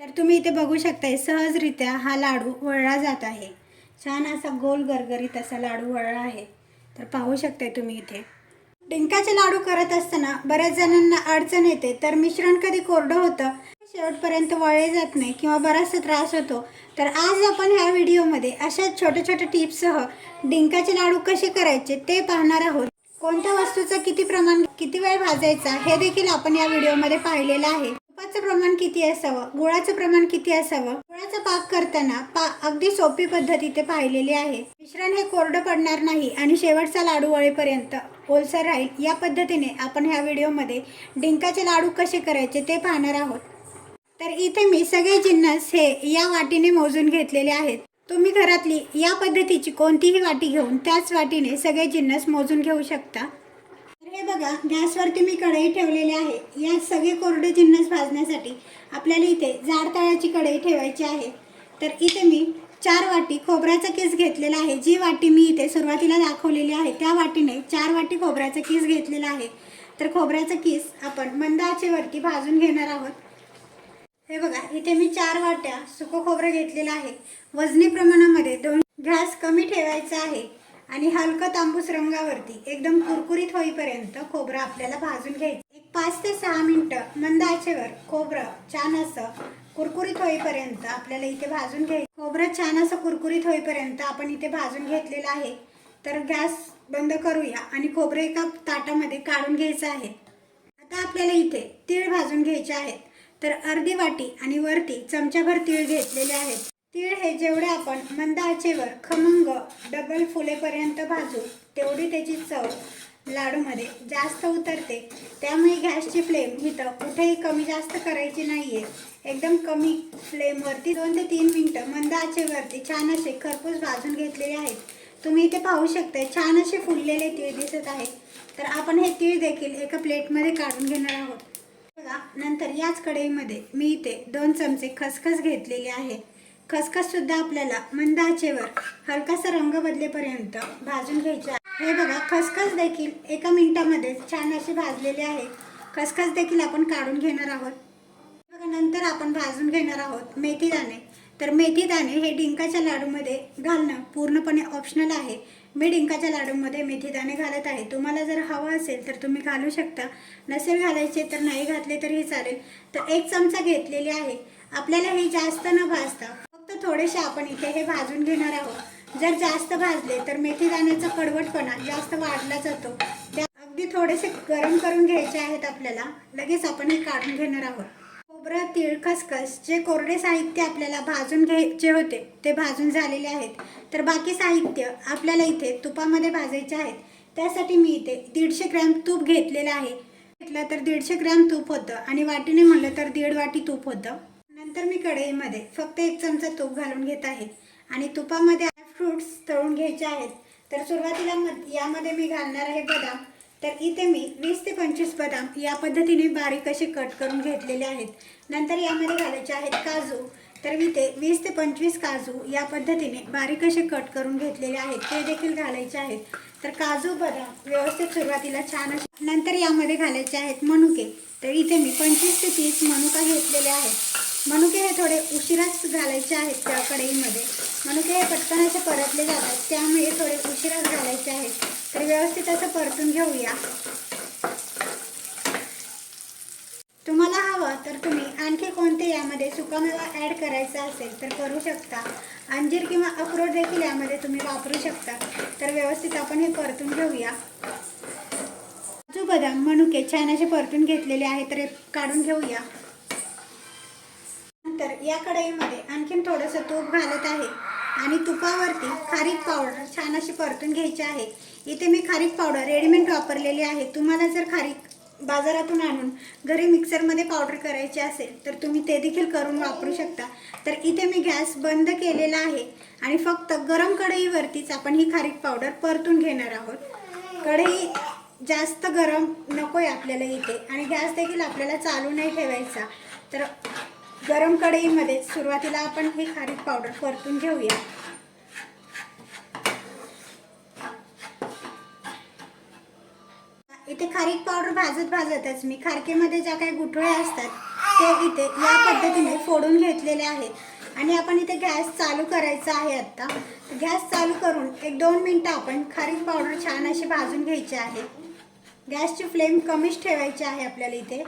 तर तुम्ही इथे बघू शकताय सहजरित्या हा लाडू वळला जात आहे। छान असा गोल गरगरीत असा लाडू वळला आहे। तर पाहू शकताय तुम्ही इथे डिंकाचे लाडू करत असताना बऱ्याच जणांना अडचण येते, तर मिश्रण कधी कोरडं होतं, शेवटपर्यंत वळले जात नाही किंवा बराचसा त्रास होतो। तर आज आपण ह्या व्हिडिओमध्ये अशा छोट्या छोट्या टिप्ससह डिंकाचे लाडू कसे करायचे ते पाहणार आहोत। कोणत्या वस्तूचं किती प्रमाण, किती वेळ भाजायचा हे देखील आपण या व्हिडिओमध्ये पाहिलेलं आहे। तुपाचं प्रमाण किती असावं, गुळाचं प्रमाण किती असावं, गुळाचा पाक करताना अगदी सोपी पद्धत इथे पाहिलेली आहे। मिश्रण हे कोरडं पडणार नाही आणि शेवटचा लाडू वळेपर्यंत ओलसर राहील, या पद्धतीने आपण ह्या व्हिडिओमध्ये डिंकाचे लाडू कसे करायचे ते पाहणार आहोत। तर इथे मी सगळे जिन्नस हे या वाटीने मोजून घेतलेले आहेत। तुम्ही घरातली या पद्धतीची कोणतीही वाटी घेऊन त्याच वाटीने सगळे जिन्नस मोजून घेऊ शकता। तर हे बघा, गॅसवरती मी कढई ठेवलेली आहे। या सगळे कोरडे जिन्नस भाजण्यासाठी आपल्याला इथे जाड तळाची कढई ठेवायची आहे। तर इथे मी 4 वाटी खोबऱ्याचा किस घेतलेला आहे। जी वाटी मी इथे सुरुवातीला दाखवलेली आहे त्या वाटीने 4 वाटी खोबऱ्याचा किस घेतलेला आहे। तर खोबऱ्याचा किस आपण मंद आचेवरती भाजून घेणार आहोत। हे बघा, इथे मी 4 वाट्या सुकं खोबरं घेतलेलं आहे। वजनी प्रमाणामध्ये 2 गॅस कमी ठेवायचा आहे आणि हलकं तांबूस रंगावरती एकदम कुरकुरीत होईपर्यंत खोबरं आपल्याला भाजून घ्यायचं। एक 5 ते 6 मिनिटं मंद आचेवर खोबरं छान असं कुरकुरीत होईपर्यंत आपल्याला इथे भाजून घ्यायचं। खोबरं छान असं कुरकुरीत होईपर्यंत आपण इथे भाजून घेतलेलं आहे। तर गॅस बंद करूया आणि खोबरं एका ताटामध्ये काढून घ्यायचं आहे। आता आपल्याला इथे तीळ भाजून घ्यायचे आहेत। तर अर्धी वाटी आणि वरती चमचाभर तीळ घेतलेले आहेत। तीळ हे जेवढे आपण मंद आचेवर खमंग डबल फुलेपर्यंत भाजू तेवढी त्याची चव लाडूमध्ये जास्त उतरते। त्यामुळे गॅसची फ्लेम इथं कुठेही कमी जास्त करायची नाहीये। एकदम कमी फ्लेमवरती 2 ते 3 मिनिटं मंद आचेवरती छान असे खरपूस भाजून घेतलेले आहेत। तुम्ही इथे पाहू शकता छान असे फुललेले तीळ दिसत आहेत। तर आपण हे तीळ देखील एका प्लेटमध्ये काढून घेणार आहोत। बघा, नंतर याच कढईमध्ये मी इथे 2 चमचे खसखस घेतलेले आहे। खसखस सुद्धा आपल्याला मंद आचेवर हलकासा रंग बदलेपर्यंत भाजून घ्यायचे आहे। हे बघा, खसखस देखील एका मिनिटामध्ये छान अशी भाजलेली आहे। खसखस देखील आपण काढून घेणार आहोत। बघा, नंतर आपण भाजून घेणार आहोत मेथी दाणे। तर मेथी दाणे हे डिंकाच्या लाडूमध्ये घालणं पूर्णपणे ऑप्शनल आहे। मी डिंकाच्या लाडूमध्ये मेथी दाणे घालत आहे। तुम्हाला जर हवं असेल तर तुम्ही घालू शकता, नसेल घालायचे तर नाही घातले तरीही चालेल। तर 1 चमचा घेतलेली आहे। आपल्याला हे जास्त न भाजता फक्त थोडेसे आपण इथे हे भाजून घेणार आहोत। जर जास्त भाजले तर मेथी दाण्याचा कडवटपणा जास्त वाढला जातो। त्या अगदी थोडेसे गरम करून घ्यायचे आहेत आपल्याला। लगेच आपण हे काढून घेणार आहोत। खोबरं, तीळ, खसखस जे कोरडे साहित्य आपल्याला भाजून घ्यायचे होते ते भाजून झालेले आहेत। तर बाकी साहित्य आपल्याला इथे तुपामध्ये भाजायचे आहेत। त्यासाठी मी इथे 150 ग्रॅम तूप घेतलेलं आहे। घेतलं तर 150 ग्रॅम तूप होतं आणि वाटीने म्हणलं तर 1.5 वाटी तूप होतं। नंतर मी कढईमध्ये फक्त 1 चमचा तूप घालून घेत आहे आणि तुपामध्ये फ्रूट्स तळून घ्यायचे आहेत। तर सुरुवातीला यामध्ये मी घालणार आहे बदाम। तर इथे मी 20 ते 25 बदाम या पद्धतीने बारीक असे कट करून घेतलेले आहेत। नंतर यामध्ये घालायचे आहेत काजू। तर मी ते 20 ते 25 काजू या पद्धतीने बारीक असे कट करून घेतलेले आहेत, ते देखील घालायचे आहेत। तर काजू बदाम व्यवस्थित सुरुवातीला छान असे, नंतर यामध्ये घालायचे आहेत मनुके। तर इथे मी 25 ते 30 मनुका घेतलेले आहेत। मनुके हे थोडे उशिराच घालायचे आहेत त्या कढईमध्ये। मनुके हे पटकन असे परतले जातात, त्यामुळे थोडे उशिराच घालायचे आहेत। तर व्यवस्थित असं परतून घेऊया। तुम्हाला हवं तर तुम्ही आणखी कोणते यामध्ये सुकामेवा ॲड करायचा असेल तर करू शकता। अंजीर किंवा अक्रोड देखील यामध्ये तुम्ही वापरू शकता। तर व्यवस्थित आपण हे परतून घेऊया। काजू, बदाम, मनुके छान असे परतून घेतलेले आहेत, तर काढून घेऊया। नंतर या कढईमध्ये आणखीन थोडंसं तूप घालत आहे आणि तुपावरती खारीक पावडर छान अशी परतून घ्यायची आहे। इथे मी खारीक पावडर रेडीमेड वापरलेली आहे। तुम्हाला जर खारीक बाजारातून आणून घरी मिक्सरमध्ये पावडर करायची असेल तर तुम्ही ते देखील करून वापरू शकता। तर इथे मी गॅस बंद केलेला आहे आणि फक्त गरम कढईवरतीच आपण ही खारीक पावडर परतून घेणार आहोत। कढई जास्त गरम नको आहे आपल्याला इथे आणि गॅस देखील आपल्याला चालू नाही ठेवायचा। तर गरम कढईमध्ये सुरुवातीला आपण ही खारीक पावडर परतून घेऊया। इथे खारीक पावडर भाजतच मी खारकेमध्ये ज्या काही गुठळ्या असतात ते इथे या पद्धतीने फोडून घेतलेले आहेत आणि आपण इथे गॅस चालू करायचा आहे. आता गॅस चालू करून 1-2 मिनटं आपण खारीक पावडर छान अशी भाजून घ्यायची आहे. गॅसची फ्लेम कमीच ठेवायची आहे आपल्याला इथे.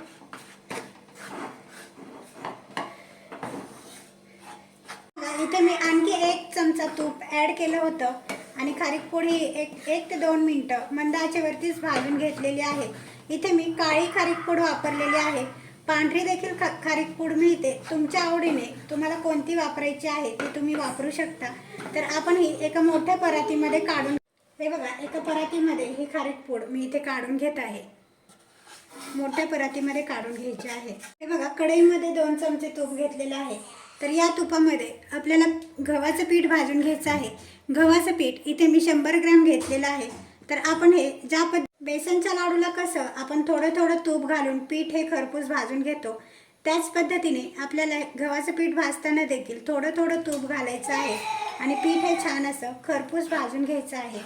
इथे मी आणखी 1 चमचा तूप ॲड केलं होतं आणि खारीक पूड ही 1 ते 2 मिनटं मंद आचेवरतीच भाजून घेतलेली आहे. इथे मी काळी खारीक पूड वापरलेली आहे. पांढरी देखील खारीक पूड मिळते. तुमच्या आवडीने तुम्हाला कोणती वापरायची आहे ती तुम्ही वापरू शकता. तर आपण ही एका मोठ्या परातीमध्ये काढून, हे बघा, एका परातीमध्ये ही खारीक पूड मी इथे काढून घेत आहे. मोठ्या परातीमध्ये काढून घ्यायची आहे. हे बघा, कढईमध्ये 2 चमचे तूप घेतलेलं आहे. तर या तुपामध्ये आपल्याला गव्हाचं पीठ भाजून घ्यायचं आहे. गव्हाचं पीठ इथे मी 100 ग्रॅम घेतलेलं आहे. तर आपण हे बेसनच्या लाडूला कसं आपण थोडं थोडं तूप घालून पीठ हे खरपूस भाजून घेतो, त्याच पद्धतीने आपल्याला गव्हाचं पीठ भाजताना देखील थोडं थोडं तूप घालायचं आहे आणि पीठ हे छान असं खरपूस भाजून घ्यायचं आहे.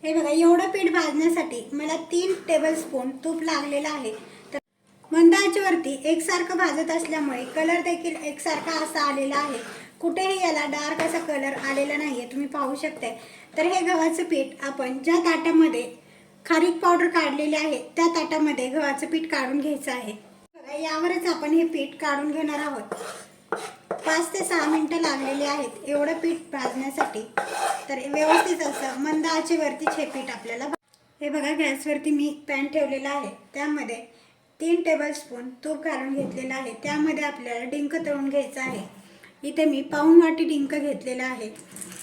हे बघा, एवढं पीठ भाजण्यासाठी मला 3 टेबलस्पून तूप लागलेलं आहे. तर मंद आचेवरती एकसारखं भाजत असल्यामुळे कलर देखील एकसारखा असा आलेला आहे. कुठेही याला डार्क असा कलर आलेला नाही आहे, तुम्ही पाहू शकताय. तर हे गव्हाचं पीठ आपण ज्या ताटामध्ये खारीक पावडर काढलेली आहे त्या ताटामध्ये गव्हाचं पीठ काढून घ्यायचं आहे. बघा, यावरच आपण हे पीठ काढून घेणार आहोत. 5 ते 6 मिनटं लागलेली आहेत एवढं पीठ भाजण्यासाठी. तर व्यवस्थित असं मंद आचेवरतीच हे पीठ आपल्याला, हे बघा, गॅसवरती मी पॅन ठेवलेला आहे. त्यामध्ये 3 टेबलस्पून तूप घालून घेतलेलं आहे. त्यामध्ये आपल्याला डिंक तळून घ्यायचं आहे. इथे मी पाऊण वाटी डिंक घेतलेला आहे.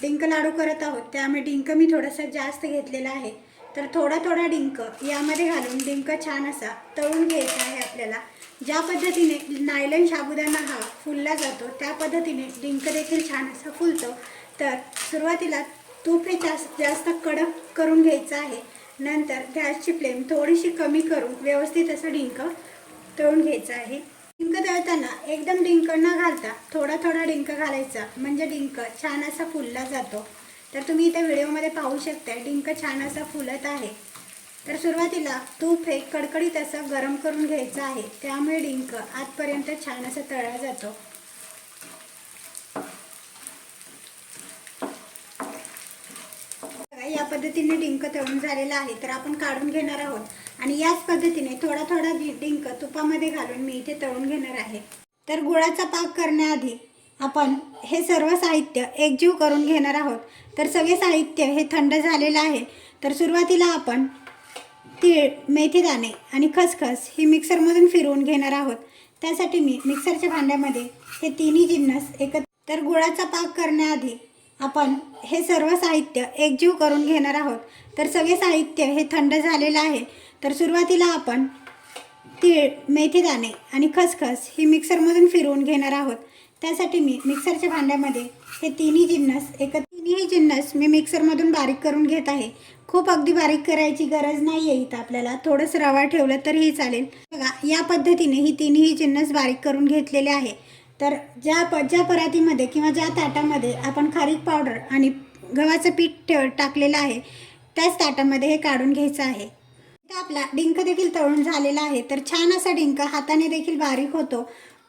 डिंक लाडू करत आहोत त्यामुळे डिंक मी थोडासा जास्त घेतलेला आहे. तर थोडा थोडा डिंक यामध्ये घालून डिंक छान असा तळून घ्यायचा आहे आपल्याला. ज्या पद्धतीने नायलॉन साबुदाणा हा फुलला जातो त्या पद्धतीने डिंक देखील छान असा फुलतो. तर सुरुवातीला तूप हे जास्त कडक करून घ्यायचं आहे. नंतर गॅसची फ्लेम थोडीशी कमी करून व्यवस्थित असं डिंक तळून घ्यायचं आहे. डिंक तळताना एकदम डिंक न घालता थोडा थोडा डिंक घालायचा, म्हणजे डिंक छान असा फुलला जातो. तर तुम्ही इथे व्हिडिओमध्ये पाहू शकता डिंक छान असा फुलत आहे. तर सुरुवातीला तूप हे कडकडीत असं गरम करून घ्यायचं आहे, त्यामुळे डिंक आतपर्यंत छान असा तळला जातो. या पद्धतीने डिंक तळून झालेला आहे. तर आपण काढून घेणार आहोत आणि याच पद्धतीने थोडा थोडा डिंक तुपामध्ये घालून मी इथे तळून घेणार आहे. तर गुळाचा पाक करण्याआधी आपण हे सर्व साहित्य एकजीव करून घेणार आहोत. तर सगळे साहित्य हे थंड झालेलं आहे. तर सुरुवातीला आपण तीळ, मेथीदाणे आणि खसखस ही मिक्सरमधून फिरवून घेणार आहोत. त्यासाठी मी मिक्सरच्या भांड्यामध्ये हे तिन्ही जिन्नस एकत्र, तर गुळाचा पाक करण्याआधी आपण हे सर्व साहित्य एकजीव करून घेणार आहोत. तर सगळे साहित्य हे थंड झालेलं आहे. तर सुरुवातीला आपण तीळ, मेथीदाणे आणि खसखस ही मिक्सरमधून फिरवून घेणार आहोत. त्यासाठी मी मिक्सरच्या भांड्यामध्ये हे तिन्ही जिन्नस मी मिक्सरमधून बारीक करून घेत आहे. खूप अगदी बारीक करायची गरज नाही आहे. इथं आपल्याला थोडंसं रवा ठेवलं तरीही चालेल. बघा, या पद्धतीने ही तिन्ही जिन्नस बारीक करून घेतलेले आहे. तर ज्या परातीमध्ये किंवा ज्या ताटामध्ये आपण खारीक पावडर आणि गव्हाचं पीठ टाकलेलं आहे त्याच ताटामध्ये हे काढून घ्यायचं आहे. तर आपला डिंक देखील तळून झालेला आहे. तर छान असा डिंक हाताने देखील बारीक होतो,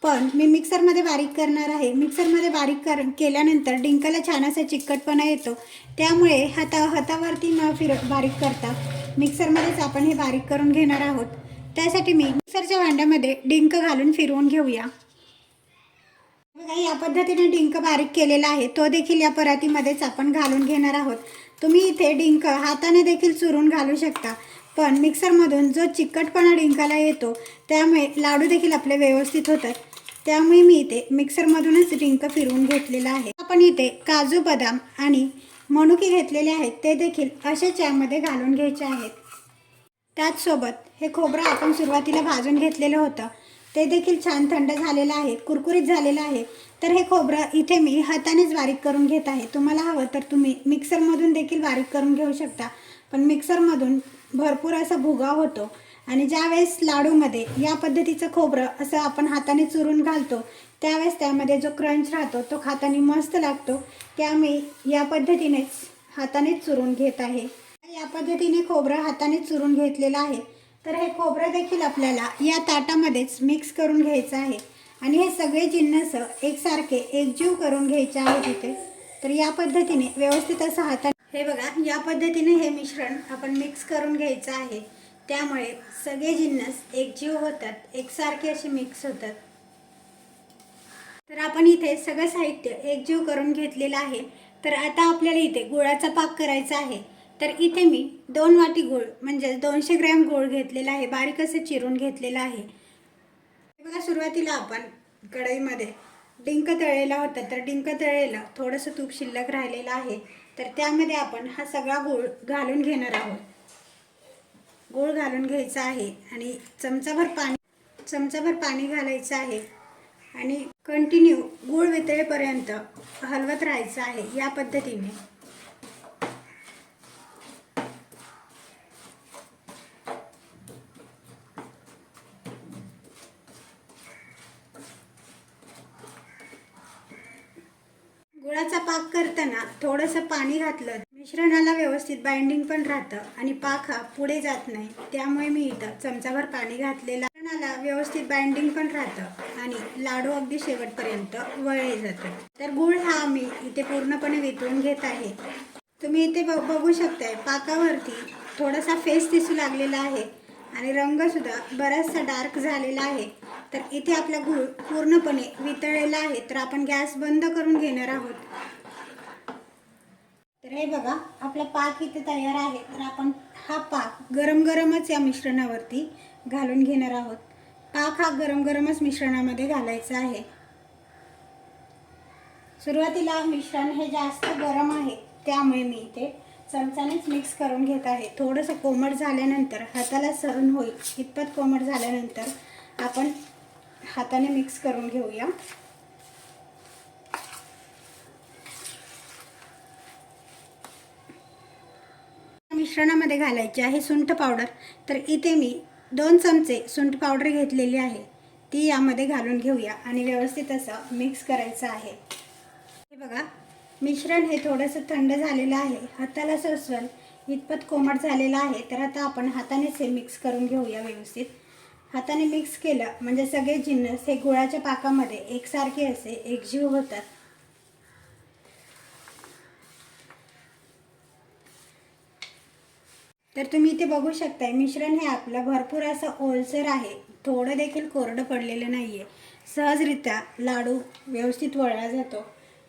पण मी मिक्सरमध्ये बारीक करणार आहे. मिक्सरमध्ये बारीक केल्यानंतर डिंकाला छान असा चिकटपणा येतो. त्यामुळे हातावरती न बारीक करता मिक्सरमध्येच आपण हे बारीक करून घेणार आहोत. त्यासाठी मी मिक्सरच्या भांड्यामध्ये डिंक घालून फिरवून घेऊया. बघा, या पद्धतीने डिंक बारीक केलेला आहे तो देखील या परातीमध्येच आपण घालून घेणार आहोत. तुम्ही इथे डिंक हाताने देखील चुरून घालू शकता, पण मिक्सरमधून जो चिकटपणा डिंकाला येतो त्यामुळे लाडू देखील आपले व्यवस्थित होतात. त्यामुळे मी इथे मिक्सरमधूनच डिंक फिरवून घेतलेला आहे. आपण इथे काजू, बदाम आणि मनुके घेतलेले आहेत, ते देखील असेच यामध्ये घालून घ्यायचे आहेत. त्याचसोबत हे खोबरं आपण सुरुवातीला भाजून घेतलेलं होतं ते देखील छान थंड झालेलं आहे, कुरकुरीत झालेलं आहे. तर हे खोबरं इथे मी हातानेच बारीक करून घेत आहे. तुम्हाला हवं तर तुम्ही मिक्सरमधून देखील बारीक करून घेऊ शकता, पण मिक्सरमधून भरपूर असा भुगा होतो. आणि ज्यावेळेस लाडूमध्ये या पद्धतीचं खोबरं असं आपण हाताने चुरून घालतो त्यावेळेस त्यामध्ये जो क्रंच राहतो तो खाताना मस्त लागतो. त्यामुळे या पद्धतीनेच हातानेच चुरून घेत आहे. या पद्धतीने खोबरं हाताने चुरून घेतलेलं आहे. तर हे खोबरं देखील आपल्याला या ताटामध्येच मिक्स करून घ्यायचं आहे आणि हे सगळे जिन्नस एकसारखे एकजीव करून घ्यायचे आहेत इथे. तर या पद्धतीने व्यवस्थित असं हाताने हे बघा, या पद्धतीने हे मिश्रण आपण मिक्स करून घ्यायचं आहे. त्यामुळे सगळे जिन्नस एकजीव होतात, एकसारखे असे मिक्स होतात. तर आपण इथे सगळं साहित्य एकजीव करून घेतलेलं आहे. तर आता आपल्याला इथे गुळाचा पाक करायचा आहे. तर इथे मी 2 वाटी गूळ म्हणजे 200 ग्रॅम गूळ घेतलेला आहे, बारीक असं चिरून घेतलेला आहे. बघा, सुरुवातीला आपण कढईमध्ये डिंक तळलेला होता, तर डिंक तळलेलं थोडंसं तूप शिल्लक राहिलेलं आहे. तर त्यामध्ये आपण हा सगळा गूळ घालून घेणार आहोत. गूळ घालून घ्यायचा आहे आणि चमचाभर पाणी घालायचं आहे आणि कंटिन्यू गूळ वितळेपर्यंत हलवत राहायचं आहे या पद्धतीने. गुळाचा पाक करताना थोडंसं पाणी घातलं मिश्रणाला व्यवस्थित बाइंडिंग पण राहतं आणि पाक हा पुढे जात नाही. त्यामुळे मी इथं चमचाभर पाणी घातलेलं, मिश्रणाला व्यवस्थित बाइंडिंग पण राहतं आणि लाडू अगदी शेवटपर्यंत वळले जातात. तर गूळ हा मी इथे पूर्णपणे वितळून घेत आहे. तुम्ही इथे बघू शकताय, पाकावरती थोडासा फेस दिसू लागलेला आहे आणि रंगसुद्धा बराचसा डार्क झालेला आहे. तर इथे आपला गूळ पूर्णपणे वितळलेला आहे. तर आपण गॅस बंद करून घेणार आहोत. तर हे बघा, आपला पाक इथे तयार आहे. तर आपण हा पाक गरम गरमच या मिश्रणावरती घालून घेणार आहोत. पाक हा गरम गरमच मिश्रणामध्ये घालायचा आहे. सुरुवातीला मिश्रण हे जास्त गरम आहे, त्यामुळे मी इथे चमचानेच मिक्स करून घेत आहे. थोडंसं कोमट झाल्यानंतर, हाताला सहन होईल इतपत कोमट झाल्यानंतर आपण हाताने मिक्स करून घेऊया. मिश्रणामध्ये घालायची आहे सुंठ पावडर. तर इथे मी 2 चमचे सुंठ पावडर घेतलेली आहे, ती यामध्ये घालून घेऊया आणि व्यवस्थित असं मिक्स करायचं आहे. हे बघा, मिश्रण हे थोडंसं थंड झालेलं आहे, हाताला सोसवेल इतपत कोमट झालेलं आहे. तर आता आपण हातानेच हे मिक्स करून घेऊया व्यवस्थित. हाताने मिक्स केलं म्हणजे सगळे जिन्नस हे गुळाच्या पाकामध्ये एकसारखे असे एकजीव होतात. तर तुम्ही इथे बघू शकताय, मिश्रण हे आपलं भरपूर असं ओलसर आहे, थोडं देखील कोरडं पडलेलं नाही आहे. सहजरित्या लाडू व्यवस्थित वळला जातो.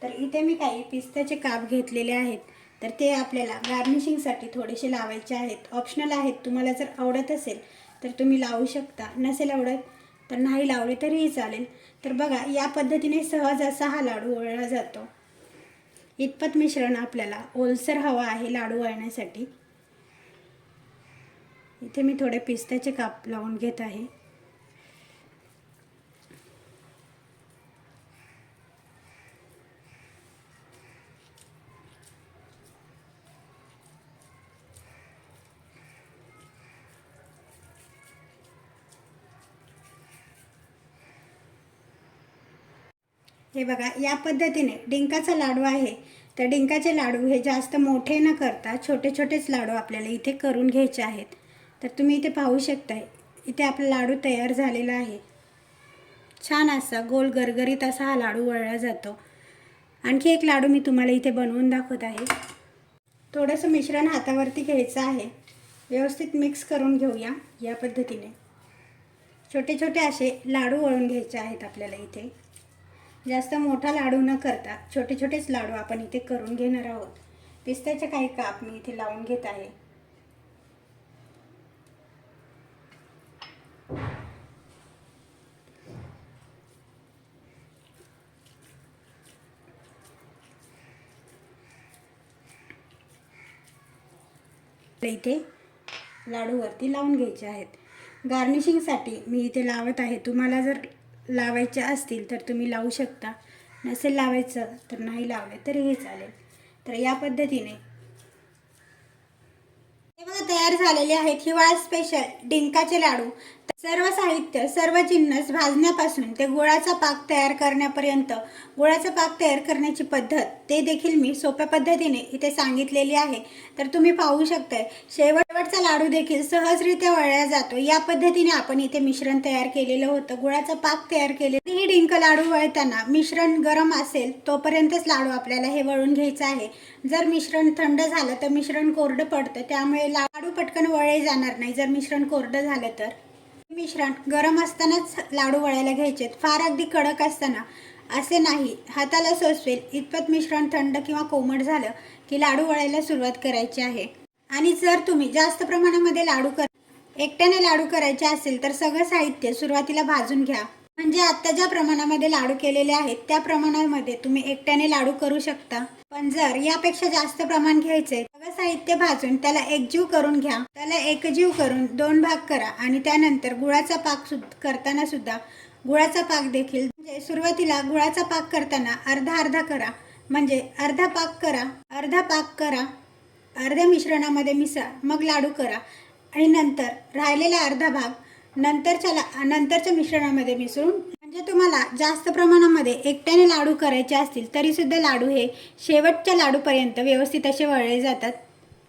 तर इथे मी काही पिस्त्याचे काप घेतलेले आहेत. तर ते आपल्याला गार्निशिंगसाठी थोडेसे लावायचे आहेत, ऑप्शनल आहेत. तुम्हाला जर आवडत असेल तर तुम्ही लावू शकता, नसेल आवडत तर नाही लावले तरीही चालेल. तर बघा, या पद्धतीने सहज असा हा लाडू वळला जातो. इतपत मिश्रण आपल्याला ओलसर हवं आहे लाडू वळण्यासाठी. इथे मी थोडे पिस्त्याचे काप लावून घेत आहे. हे बघा, या पद्धतीने डिंकाचा लाडू आहे. तर डिंकाचे लाडू हे जास्त मोठे न करता छोटे छोटेच लाडू आपल्याला इथे करून घ्यायचे आहेत. तर तुम्ही इथे पाहू शकताय, इथे आपला लाडू तयार झालेला आहे. छान असा गोल गरगरीत असा हा लाडू वळला जातो. आणखी एक लाडू मी तुम्हाला इथे बनवून दाखवत आहे. थोडंसं मिश्रण हातावरती घ्यायचं आहे, व्यवस्थित मिक्स करून घेऊया. या पद्धतीने छोटे छोटे असे लाडू वळून घ्यायचे आहेत आपल्याला इथे. जास्त मोठा लाडू न करता छोटे छोटेच लाडू आपण इथे करून घेणार आहोत. पिस्त्याचे काही काप मी इथे लावून घेत आहे. इथे लाडूवरती लावून घ्यायचे आहेत. गार्निशिंगसाठी मी इथे लावत आहे. तुम्हाला जर लावायचे असतील तर तुम्ही लावू शकता, नसेल लावायचं तर नाही लावले तरीही चालेल. तर या पद्धतीने हे बघा, तयार झालेले आहेत हिवाळा स्पेशल डिंकाचे लाडू. सर्व साहित्य, सर्व जिन्नस भाजण्यापासून ते गुळाचा पाक तयार करण्यापर्यंत, गुळाचा पाक तयार करण्याची पद्धत ते देखील मी सोप्या पद्धतीने इथे सांगितलेली आहे. तर तुम्ही पाहू शकताय शेवटचा लाडू देखील सहजरित्या वळला जातो. या पद्धतीने आपण इथे मिश्रण तयार केलेलं होतं, गुळाचा पाक तयार केले. ही डिंक लाडू वळताना मिश्रण गरम असेल तोपर्यंतच लाडू आपल्याला हे वळून घ्यायचं आहे. जर मिश्रण थंड झालं तर मिश्रण कोरडं पडतं, त्यामुळे लाडू पटकन वळले जाणार नाही जर मिश्रण कोरडं झालं तर. मिश्रण गरम असतानाच लाडू वळायला घ्यायचे, फार अगदी कडक असताना असे नाही. हाताला सोसवेल इतपत मिश्रण थंड किंवा कोमट झालं की लाडू वळायला सुरुवात करायची आहे. आणि जर तुम्ही जास्त प्रमाणामध्ये एकट्याने लाडू करायचे असेल तर सगळं साहित्य सुरुवातीला भाजून घ्या. म्हणजे आता ज्या प्रमाणामध्ये लाडू केलेले आहेत त्या प्रमाणामध्ये तुम्ही एकट्याने लाडू करू शकता. पण जर यापेक्षा जास्त प्रमाण घ्यायचे, सगळं साहित्य भाजून त्याला एकजीव करून घ्या. त्याला एकजीव करून 2 भाग करा आणि त्यानंतर गुळाचा पाक करताना सुद्धा गुळाचा पाक देखील म्हणजे सुरुवातीला गुळाचा पाक करताना अर्धा अर्धा करा. म्हणजे अर्धा पाक करा, अर्ध्या मिश्रणामध्ये मिसळा, मग लाडू करा आणि नंतर राहिलेला अर्धा भाग नंतरच्या मिश्रणामध्ये मिसळून, म्हणजे तुम्हाला जास्त प्रमाणामध्ये एकट्याने लाडू करायचे असतील तरी सुद्धा लाडू हे शेवटच्या लाडूपर्यंत व्यवस्थित असे वळले जातात.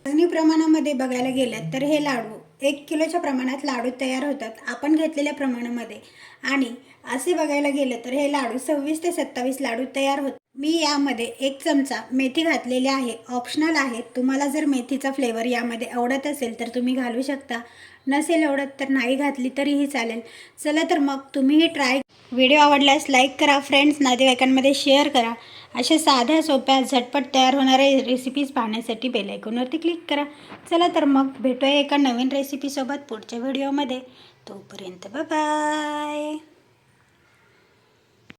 भाजणी प्रमाणामध्ये बघायला गेलं तर हे लाडू 1 किलोच्या प्रमाणात लाडू तयार होतात आपण घेतलेल्या प्रमाणामध्ये. आणि असे बघायला गेलं तर हे लाडू 26 ते 27 लाडू तयार होतात. मी यामध्ये 1 चमचा मेथी घातलेली आहे, ऑप्शनल आहे. तुम्हाला जर मेथीचा फ्लेवर यामध्ये आवडत असेल तर तुम्ही घालू शकता, नसेल आवडत तर नाही घातली तरीही चालेल. चला तर मग तुम्हीही ट्राय. व्हिडिओ आवडल्यास लाईक करा, फ्रेंड्स नातेवाईकांमध्ये शेअर करा. अशा साध्या सोप्या झटपट तयार होणाऱ्या रेसिपीज पाहण्यासाठी बेल आयकॉनवरती क्लिक करा. चला तर मग भेटूया एका नवीन रेसिपीसोबत पुढच्या व्हिडिओमध्ये. तोपर्यंत बाय.